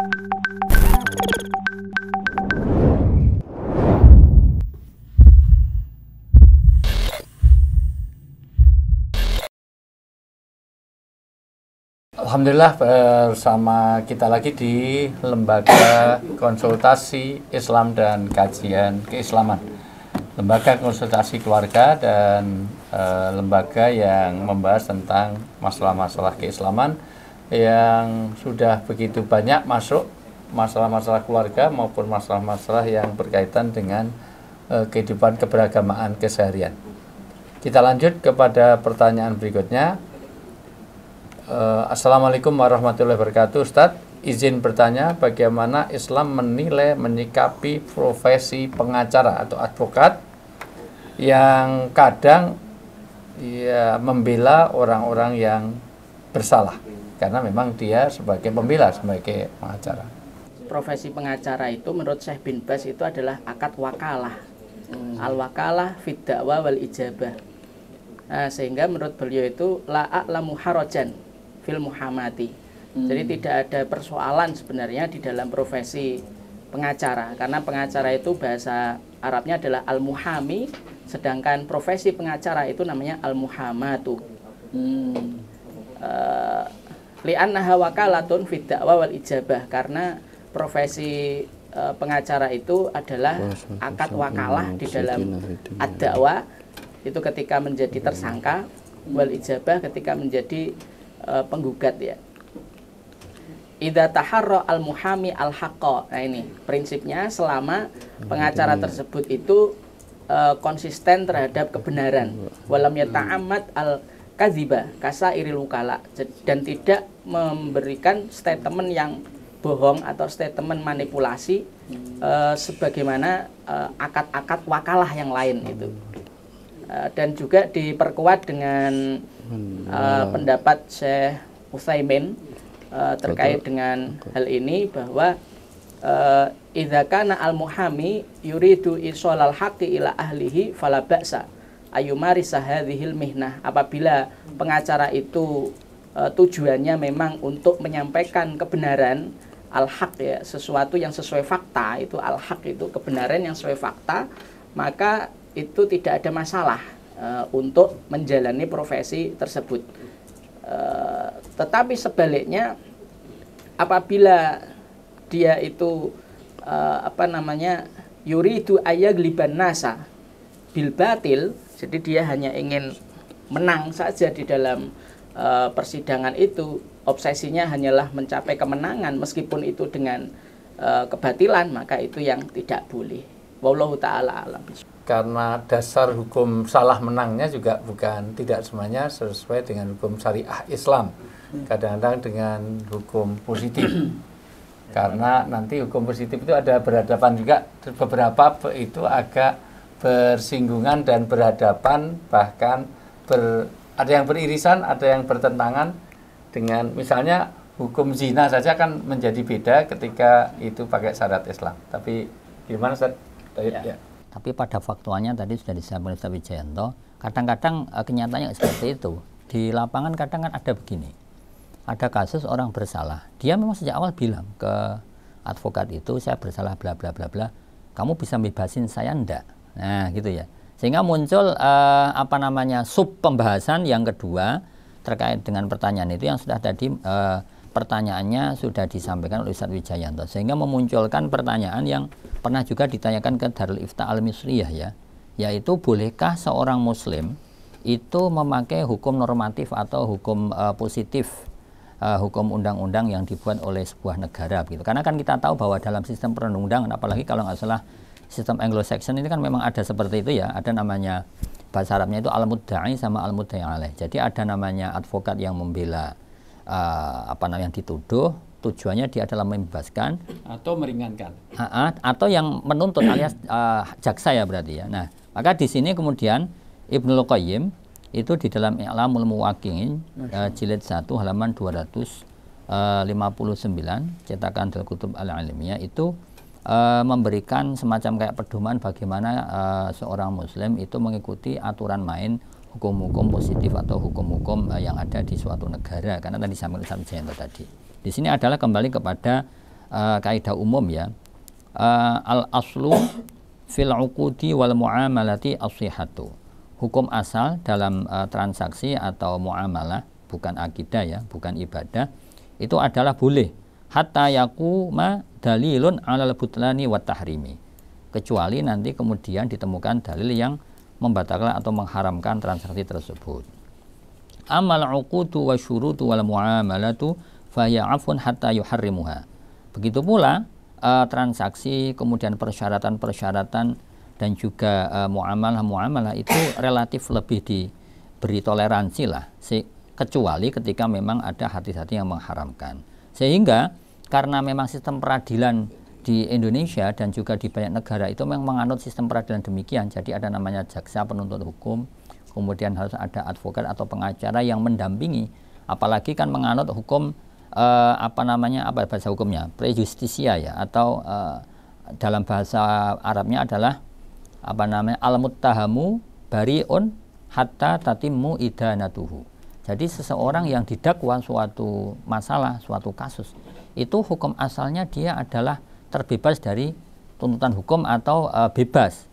Alhamdulillah bersama kita lagi di Lembaga Konsultasi Islam dan Kajian Keislaman, Lembaga Konsultasi Keluarga dan lembaga yang membahas tentang masalah-masalah keislaman yang sudah begitu banyak masuk, masalah-masalah keluarga maupun masalah-masalah yang berkaitan dengan kehidupan keberagamaan keseharian. Kita lanjut kepada pertanyaan berikutnya. Assalamualaikum warahmatullahi wabarakatuh. Ustadz, izin bertanya, bagaimana Islam menilai, menyikapi profesi pengacara atau advokat yang kadang ya membela orang-orang yang bersalah, karena memang dia sebagai pembela, sebagai pengacara. Profesi pengacara itu menurut Syekh bin Baz itu adalah akad wakalah, al-wakalah fid da'wa wal ijabah. Nah, sehingga menurut beliau itu la a'lamu harajan fil muhammadi. Jadi tidak ada persoalan sebenarnya di dalam profesi pengacara, karena pengacara itu bahasa Arabnya adalah al-muhami, sedangkan profesi pengacara itu namanya al-muhamatu. Li'annaha wakalatun fid da'wa wal ijabah, karena profesi pengacara itu adalah akad wakalah di dalam ad-da'wa itu ketika menjadi tersangka, wal ijabah ketika menjadi penggugat ya. Idza taharra al-muhami al-haqqa. Nah ini prinsipnya, selama pengacara tersebut itu konsisten terhadap kebenaran, walam yata'ammad al-kadziba kasairil wukala, dan tidak memberikan statement yang bohong atau statement manipulasi sebagaimana akad-akad wakalah yang lain itu. Dan juga diperkuat dengan pendapat Syekh Utsaimin terkait dengan hal ini, bahwa idza kana al-muhami yuridu isolal haqqi ila ahlihi fala ba'sa ayumarisa hadhil mihnah. Apabila pengacara itu tujuannya memang untuk menyampaikan kebenaran, al-haq ya, sesuatu yang sesuai fakta, itu al-haq itu kebenaran yang sesuai fakta, maka itu tidak ada masalah untuk menjalani profesi tersebut. Tetapi sebaliknya, apabila dia itu yuridu ayagliban nasa bil batil, jadi dia hanya ingin menang saja di dalam persidangan itu, obsesinya hanyalah mencapai kemenangan meskipun itu dengan kebatilan, maka itu yang tidak boleh. Wallahu ta'ala alam. Karena dasar hukum salah menangnya juga tidak semuanya sesuai dengan hukum syariah Islam, kadang-kadang dengan hukum positif. Karena nanti hukum positif itu ada berhadapan juga, beberapa itu agak bersinggungan dan berhadapan, bahkan ada yang beririsan, ada yang bertentangan dengan, misalnya hukum zina saja kan menjadi beda ketika itu pakai syarat Islam. Tapi gimana Ustaz? Ya. Tapi pada faktualnya tadi sudah disampaikan Ustaz Wijayanto, kadang-kadang kenyataannya seperti itu. Di lapangan kadang kan ada begini, ada kasus orang bersalah, dia memang sejak awal bilang ke advokat itu, saya bersalah bla bla bla bla, kamu bisa bebasin saya enggak? Nah gitu ya, sehingga muncul sub pembahasan yang kedua terkait dengan pertanyaan itu yang sudah tadi pertanyaannya sudah disampaikan oleh Ustaz Wijayanto, sehingga memunculkan pertanyaan yang pernah juga ditanyakan ke Darul Ifta Al-Misriyah ya, yaitu bolehkah seorang muslim itu memakai hukum normatif atau hukum positif, hukum undang-undang yang dibuat oleh sebuah negara gitu. Karena kan kita tahu bahwa dalam sistem perundang-undangan, apalagi kalau nggak salah sistem Anglo-Saxon ini kan memang ada seperti itu ya, ada namanya, bahasa Arabnya itu al-mudda'i sama al-mudda'i alaih. Jadi ada namanya advokat yang membela yang dituduh, tujuannya dia adalah membebaskan atau meringankan, atau yang menuntut alias jaksa ya berarti ya. Nah, maka di sini kemudian Ibnul Qayyim itu di dalam I'lamul Muwaqqi'in jilid 1 halaman 259 cetakan Darul Kutub Al-Ilmiyah itu memberikan semacam kayak pedoman bagaimana seorang muslim itu mengikuti aturan main hukum-hukum positif atau hukum-hukum yang ada di suatu negara, karena tadi disampaikan Ustaz Wijayanto tadi. Di sini adalah kembali kepada kaidah umum ya. Al aslu fil uqudi wal muamalati as-sihhatu. Hukum asal dalam transaksi atau muamalah, bukan akidah ya, bukan ibadah, itu adalah boleh. Hatta yakuma dalilun alal butlani wa tahrimi. Kecuali nanti kemudian ditemukan dalil yang membatalkan atau mengharamkan transaksi tersebut. Amal uqudu wa syurutu wal muamalatu fahiya afun hatta yuharrimuha. Begitu pula transaksi, kemudian persyaratan-persyaratan dan juga muamalah-muamalah itu relatif lebih diberi toleransi lah, kecuali ketika memang ada hadis-hadis yang mengharamkan. Sehingga karena memang sistem peradilan di Indonesia dan juga di banyak negara itu memang menganut sistem peradilan demikian. Jadi ada namanya jaksa penuntut hukum, kemudian harus ada advokat atau pengacara yang mendampingi. Apalagi kan menganut hukum apa bahasa hukumnya, prejustisia ya, atau dalam bahasa Arabnya adalah al-muttahamu bari'un hatta tatimmu idanatuhu. Jadi seseorang yang didakwa suatu masalah, suatu kasus, itu hukum asalnya dia adalah terbebas dari tuntutan hukum atau bebas,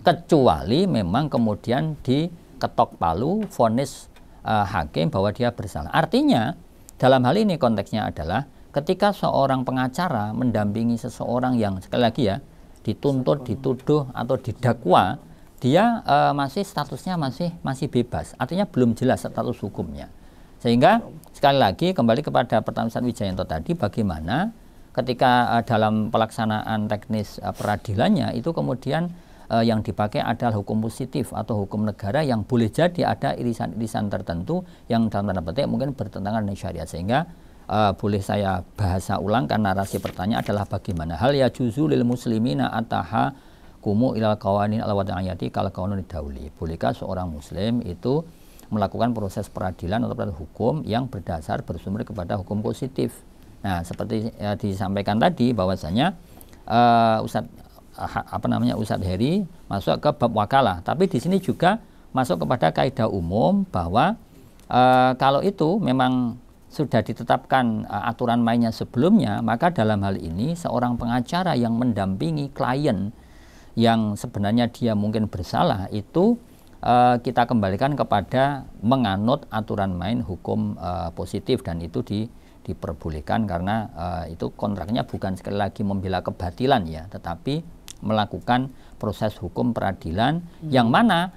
kecuali memang kemudian diketok palu vonis hakim bahwa dia bersalah. Artinya dalam hal ini konteksnya adalah ketika seorang pengacara mendampingi seseorang yang sekali lagi ya dituntut, dituduh atau didakwa, dia masih statusnya masih bebas. Artinya belum jelas status hukumnya. Sehingga sekali lagi kembali kepada pertanyaan Ustaz Wijayanto tadi, bagaimana ketika dalam pelaksanaan teknis peradilannya itu kemudian yang dipakai adalah hukum positif atau hukum negara yang boleh jadi ada irisan-irisan tertentu yang dalam tanda petik mungkin bertentangan dengan syariat. Sehingga boleh saya bahasa ulangkan narasi pertanyaan adalah bagaimana hal ya juzu lil muslimina ataha kumu ilal qawanin al wada'iyati kal qawanun dauli. Bolehkah seorang muslim itu melakukan proses peradilan atau proses hukum yang berdasar bersumber kepada hukum positif. Nah, seperti disampaikan tadi bahwasanya Ustadz Heri masuk ke bab wakalah, tapi di sini juga masuk kepada kaidah umum bahwa kalau itu memang sudah ditetapkan aturan mainnya sebelumnya, maka dalam hal ini seorang pengacara yang mendampingi klien yang sebenarnya dia mungkin bersalah itu kita kembalikan kepada menganut aturan main hukum positif, dan itu diperbolehkan karena itu kontraknya bukan sekali lagi membela kebatilan ya, tetapi melakukan proses hukum peradilan yang mana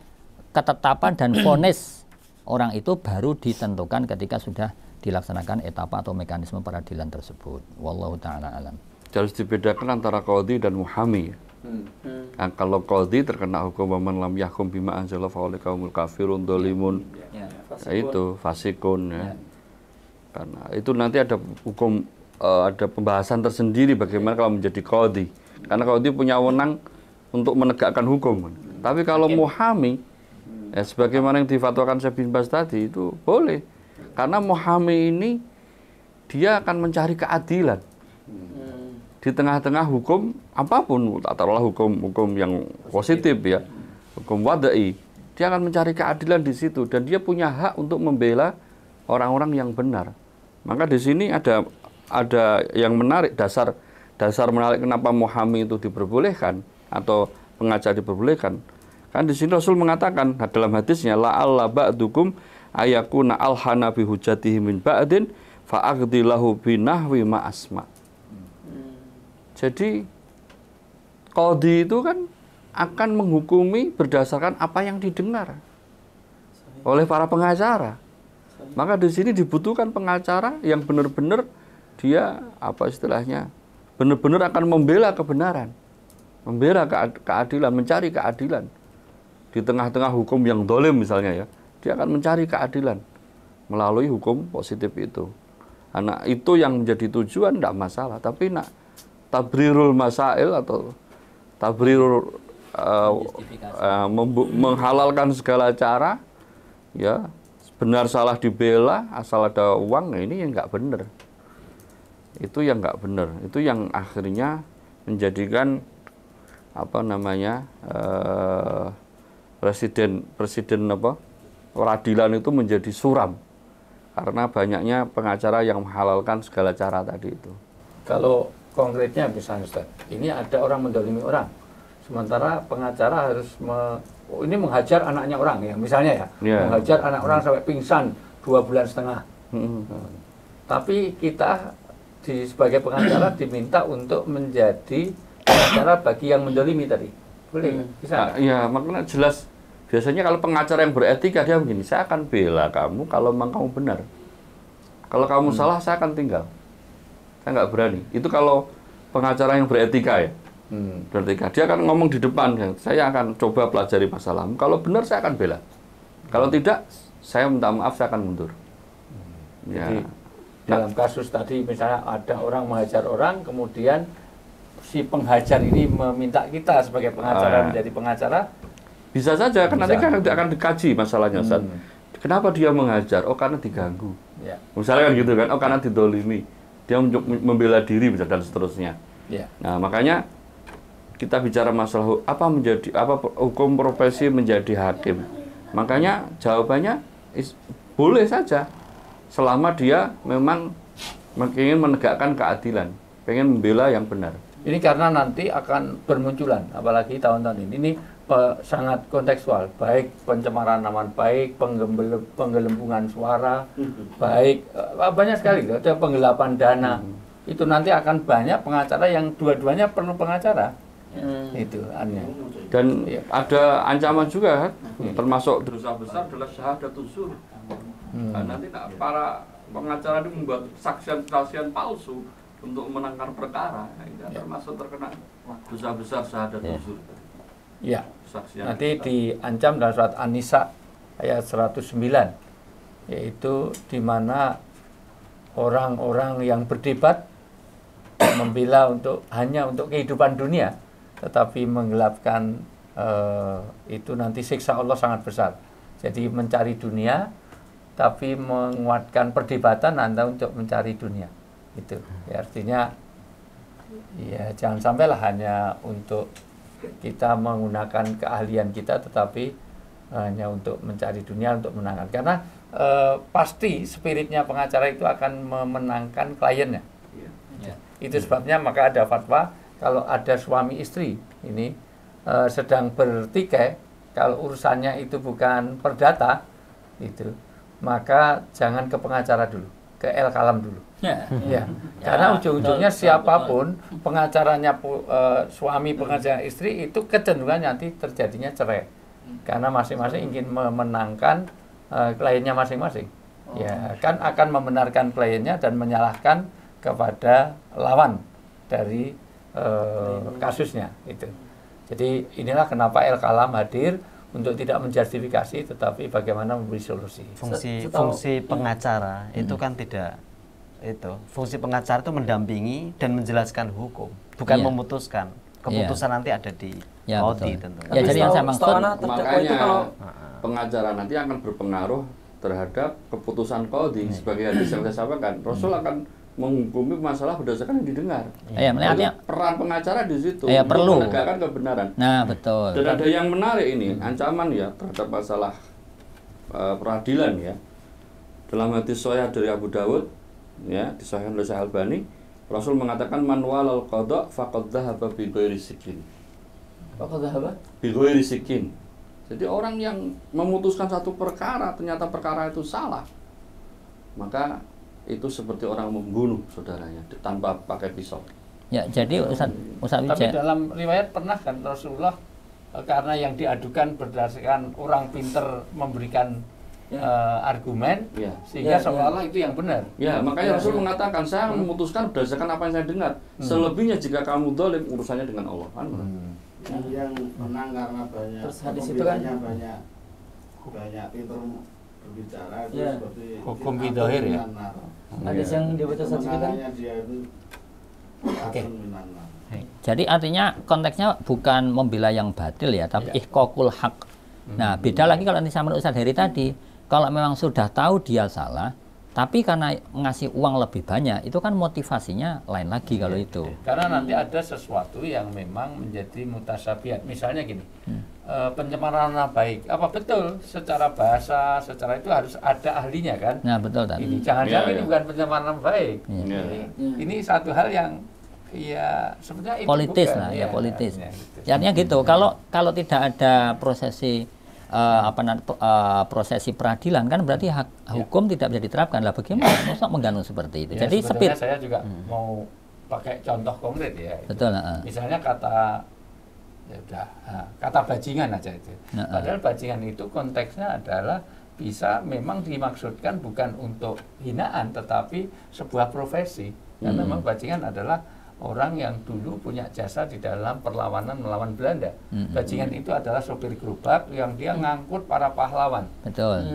ketetapan dan vonis orang itu baru ditentukan ketika sudah dilaksanakan etapa atau mekanisme peradilan tersebut. Wallahu ta'ala alam. Harus dibedakan antara qadhi dan muhami. Nah, kalau qadhi terkena hukum man lam yahkum bima anzala fa ulaika humul kafirun dzalimun. Nah, itu fasikun ya. Karena itu nanti ada hukum ada pembahasan tersendiri bagaimana kalau menjadi qadhi. Karena qadhi punya wewenang untuk menegakkan hukum. Tapi kalau muhami ya sebagaimana yang difatwakan Syekh bin Baz tadi itu boleh. Karena muhami ini dia akan mencari keadilan di tengah-tengah hukum apapun, taruhlah hukum yang positif ya, hukum wadai, dia akan mencari keadilan di situ dan dia punya hak untuk membela orang-orang yang benar. Maka di sini ada yang menarik, dasar menarik kenapa muhami itu diperbolehkan atau pengacara diperbolehkan. Kan di sini Rasul mengatakan dalam hadisnya la'alla ba'dukum ayakuna alhana bi hujatihi min ba'din fa'aqdi lahu binahwi ma asma. Jadi qadhi itu kan akan menghukumi berdasarkan apa yang didengar oleh para pengacara. Maka di sini dibutuhkan pengacara yang benar-benar dia benar-benar akan membela kebenaran, membela keadilan, mencari keadilan di tengah-tengah hukum yang dolim misalnya ya. Dia akan mencari keadilan melalui hukum positif itu. Anak itu yang menjadi tujuan tidak masalah, tapi tabrirul masail atau tabrirul menghalalkan segala cara, ya benar salah dibela asal ada uang, ini yang nggak benar. Itu yang nggak benar. Itu yang akhirnya menjadikan presiden peradilan itu menjadi suram karena banyaknya pengacara yang menghalalkan segala cara tadi itu. Kalau konkretnya misalnya Ustaz, ini ada orang mendolimi orang, sementara pengacara harus ini menghajar anaknya orang ya, misalnya ya, menghajar anak orang sampai pingsan 2,5 bulan. Tapi kita sebagai pengacara diminta untuk menjadi pengacara bagi yang mendolimi tadi, boleh? Bisa? Ya, makanya jelas. Biasanya kalau pengacara yang beretika dia begini, saya akan bela kamu kalau memang kamu benar. Kalau kamu salah, saya akan tinggal. Saya nggak berani. Itu kalau pengacara yang beretika ya. Beretika. Dia akan ngomong di depan, ya, saya akan coba pelajari masalahmu. Kalau benar, saya akan bela. Kalau tidak, saya minta maaf, saya akan mundur. Jadi, dalam kasus tadi misalnya ada orang menghajar orang, kemudian si penghajar ini meminta kita sebagai pengacara menjadi pengacara. Bisa saja, kan nanti kan akan dikaji masalahnya, Ustaz. Kenapa dia menghajar? Oh, karena diganggu. Ya. Misalnya kan gitu kan, oh karena didolimi. Dia membela diri dan seterusnya. Ya. Nah, makanya kita bicara masalah apa hukum profesi menjadi hakim. Makanya jawabannya boleh saja. Selama dia memang ingin menegakkan keadilan, pengen membela yang benar. Ini karena nanti akan bermunculan, apalagi tahun-tahun ini sangat kontekstual, baik pencemaran nama baik, penggelembungan suara, baik banyak sekali, ada penggelapan dana. Itu nanti akan banyak pengacara yang dua-duanya perlu pengacara. Itu aneh. Dan ada ancaman juga, termasuk dosa besar adalah syahadatus zur. Nah, nanti para pengacara itu membuat saksian palsu untuk menangkan perkara, termasuk terkena dosa besar syahadatus zur. Ya, nanti diancam dalam surat An-Nisa ayat 109, yaitu di mana orang-orang yang berdebat membela hanya untuk kehidupan dunia, tetapi menggelapkan itu nanti siksa Allah sangat besar. Jadi mencari dunia, tapi menguatkan perdebatan Anda untuk mencari dunia. Itu ya, artinya ya jangan sampailah hanya untuk kita menggunakan keahlian kita, tetapi hanya untuk mencari dunia, untuk menangkan. Karena pasti spiritnya pengacara itu akan memenangkan kliennya. Itu sebabnya maka ada fatwa, kalau ada suami istri ini sedang bertikai, kalau urusannya itu bukan perdata, itu maka jangan ke pengacara dulu, ke El-Kalam dulu. Ya. Karena ujung-ujungnya siapapun pengacaranya suami pengacara istri itu kecenderungan nanti terjadinya cerai. Karena masing-masing ingin memenangkan kliennya masing-masing. Ya, kan akan membenarkan kliennya dan menyalahkan kepada lawan dari kasusnya itu. Jadi inilah kenapa El-Kalam hadir, untuk tidak menjustifikasi tetapi bagaimana memberi solusi. Fungsi pengacara itu kan tidak fungsi pengacara itu mendampingi dan menjelaskan hukum, bukan memutuskan. Keputusan nanti ada di qadhi tentunya. Ya, jadi yang saya maksud makanya pengacara nanti akan berpengaruh terhadap keputusan qadhi. Sebagai hadis yang saya sampaikan, Rasul akan menghukumi masalah berdasarkan yang didengar. Peran pengacara di situ perlu menegakkan kebenaran. Nah, betul. Dan ada yang menarik ini, ancaman ya terhadap masalah peradilan ya. Dalam hadis sahih dari Abu Dawud ya, disahihkan oleh Syekh Albani, Rasul mengatakan man walal qada faqad dhahaba bi ghairi sikin. Faqad dhahaba bi ghairi sikin. Jadi orang yang memutuskan satu perkara ternyata perkara itu salah, maka itu seperti orang membunuh saudaranya tanpa pakai pisau. Ya, jadi Ustaz Wijaya. Tapi dalam riwayat pernah kan Rasulullah karena yang diadukan berdasarkan orang pinter memberikan argumen, sehingga seolah-olah itu yang benar. Ya, makanya Rasul mengatakan saya memutuskan berdasarkan apa yang saya dengar. Selebihnya jika kamu zalim, urusannya dengan Allah. Yang menang karena banyak. Terus hadis itu kan banyak pinter berbicara itu seperti hukum bidahir ya. Hadis yang dibaca saat itu kan. Jadi artinya konteksnya bukan membela yang batil ya, tapi ihqaqul haq. Nah, beda lagi kalau nanti sama Ustaz Heri tadi. Kalau memang sudah tahu dia salah, tapi karena ngasih uang lebih banyak, itu kan motivasinya lain lagi kalau itu. Karena nanti ada sesuatu yang memang menjadi mutasyabihat. Misalnya gini, pencemaran nama baik. Apa betul secara bahasa, secara itu harus ada ahlinya kan? Nah, betul tadi. Ini jangan-jangan ini bukan pencemaran nama baik. Ini satu hal yang ya sebenarnya itu politis bukan, lah, ya politis. gitu. Artinya gitu. Kalau tidak ada prosesi prosesi peradilan kan berarti hukum tidak bisa diterapkan lah. Bagaimana masa menggantung seperti itu? Ya, jadi saya juga mau pakai contoh konkret ya. Betul. Misalnya kata bajingan aja itu. Padahal bajingan itu konteksnya adalah bisa memang dimaksudkan bukan untuk hinaan tetapi sebuah profesi. Karena memang bajingan adalah orang yang dulu punya jasa di dalam perlawanan melawan Belanda. Bajingan itu adalah sopir gerobak yang dia ngangkut para pahlawan. Betul.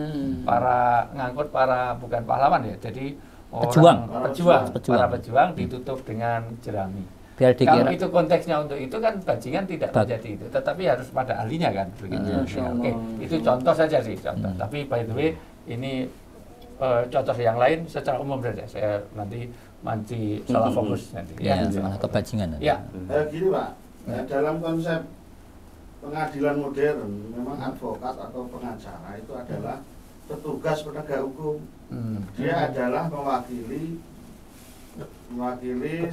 Ngangkut para bukan pahlawan ya. Jadi pejuang. Para pejuang ditutup dengan jerami. Biar dikira. Kalau itu konteksnya untuk itu kan bajingan tidak menjadi itu, tetapi harus pada ahlinya kan begitu. Oke, itu contoh saja sih contoh. Tapi by the way ini contoh yang lain secara umum saja. Saya nanti salah fokus nanti. Ya, malah kebajingan. Ya. Gini Pak, dalam konsep pengadilan modern memang advokat atau pengacara itu adalah petugas penegak hukum. Dia adalah mewakili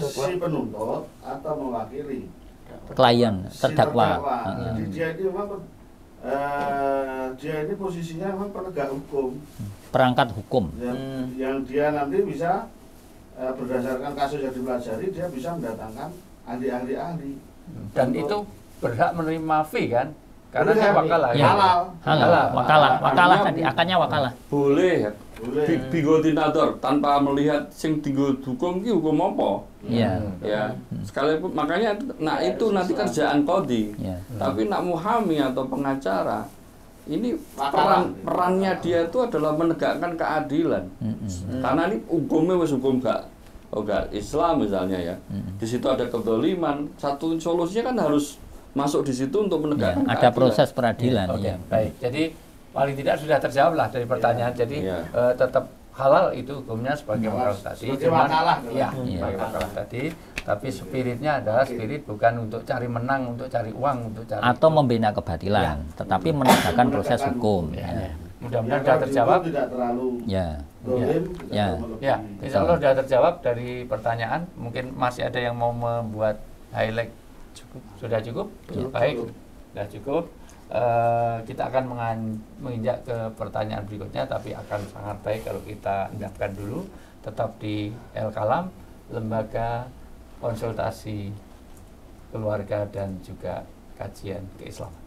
si penuntut atau mewakili klien terdakwa. Jadi dia ini memang dia ini posisinya memang penegak hukum, perangkat hukum, yang dia nanti bisa berdasarkan kasus yang dipelajari dia bisa mendatangkan ahli-ahli dan itu berhak menerima fee kan karena dia wakalah. Wakalah tadi akannya wakalah boleh bigodinator tanpa melihat sing tinggal hukum ki hukum apa. Iya. Ya. Sekalipun makanya itu nanti kerjaan qadhi. Tapi nak muhami atau pengacara ini perannya dia itu adalah menegakkan keadilan. Karena ini hukumnya wis hukum gak Islam misalnya ya. Di situ ada kezaliman, satu solusinya kan harus masuk di situ untuk menegakkan ada proses peradilan. Oke, baik. Jadi paling tidak sudah terjawab lah dari pertanyaan. Jadi tetap halal itu hukumnya sebagai wakalah tadi. Sebagai wakalah tadi. Tapi spiritnya adalah spirit bukan untuk cari menang, untuk cari uang, untuk cari atau membina keadilan, tetapi menegakkan proses hukum. Mudah-mudahan sudah terjawab. Tidak terlalu Insya Allah sudah terjawab dari pertanyaan. Mungkin masih ada yang mau membuat highlight. Sudah cukup? Baik, sudah cukup. Kita akan menginjak ke pertanyaan berikutnya, tapi akan sangat baik kalau kita endapkan dulu. Tetap di El Kalam, lembaga konsultasi keluarga dan juga kajian keislaman.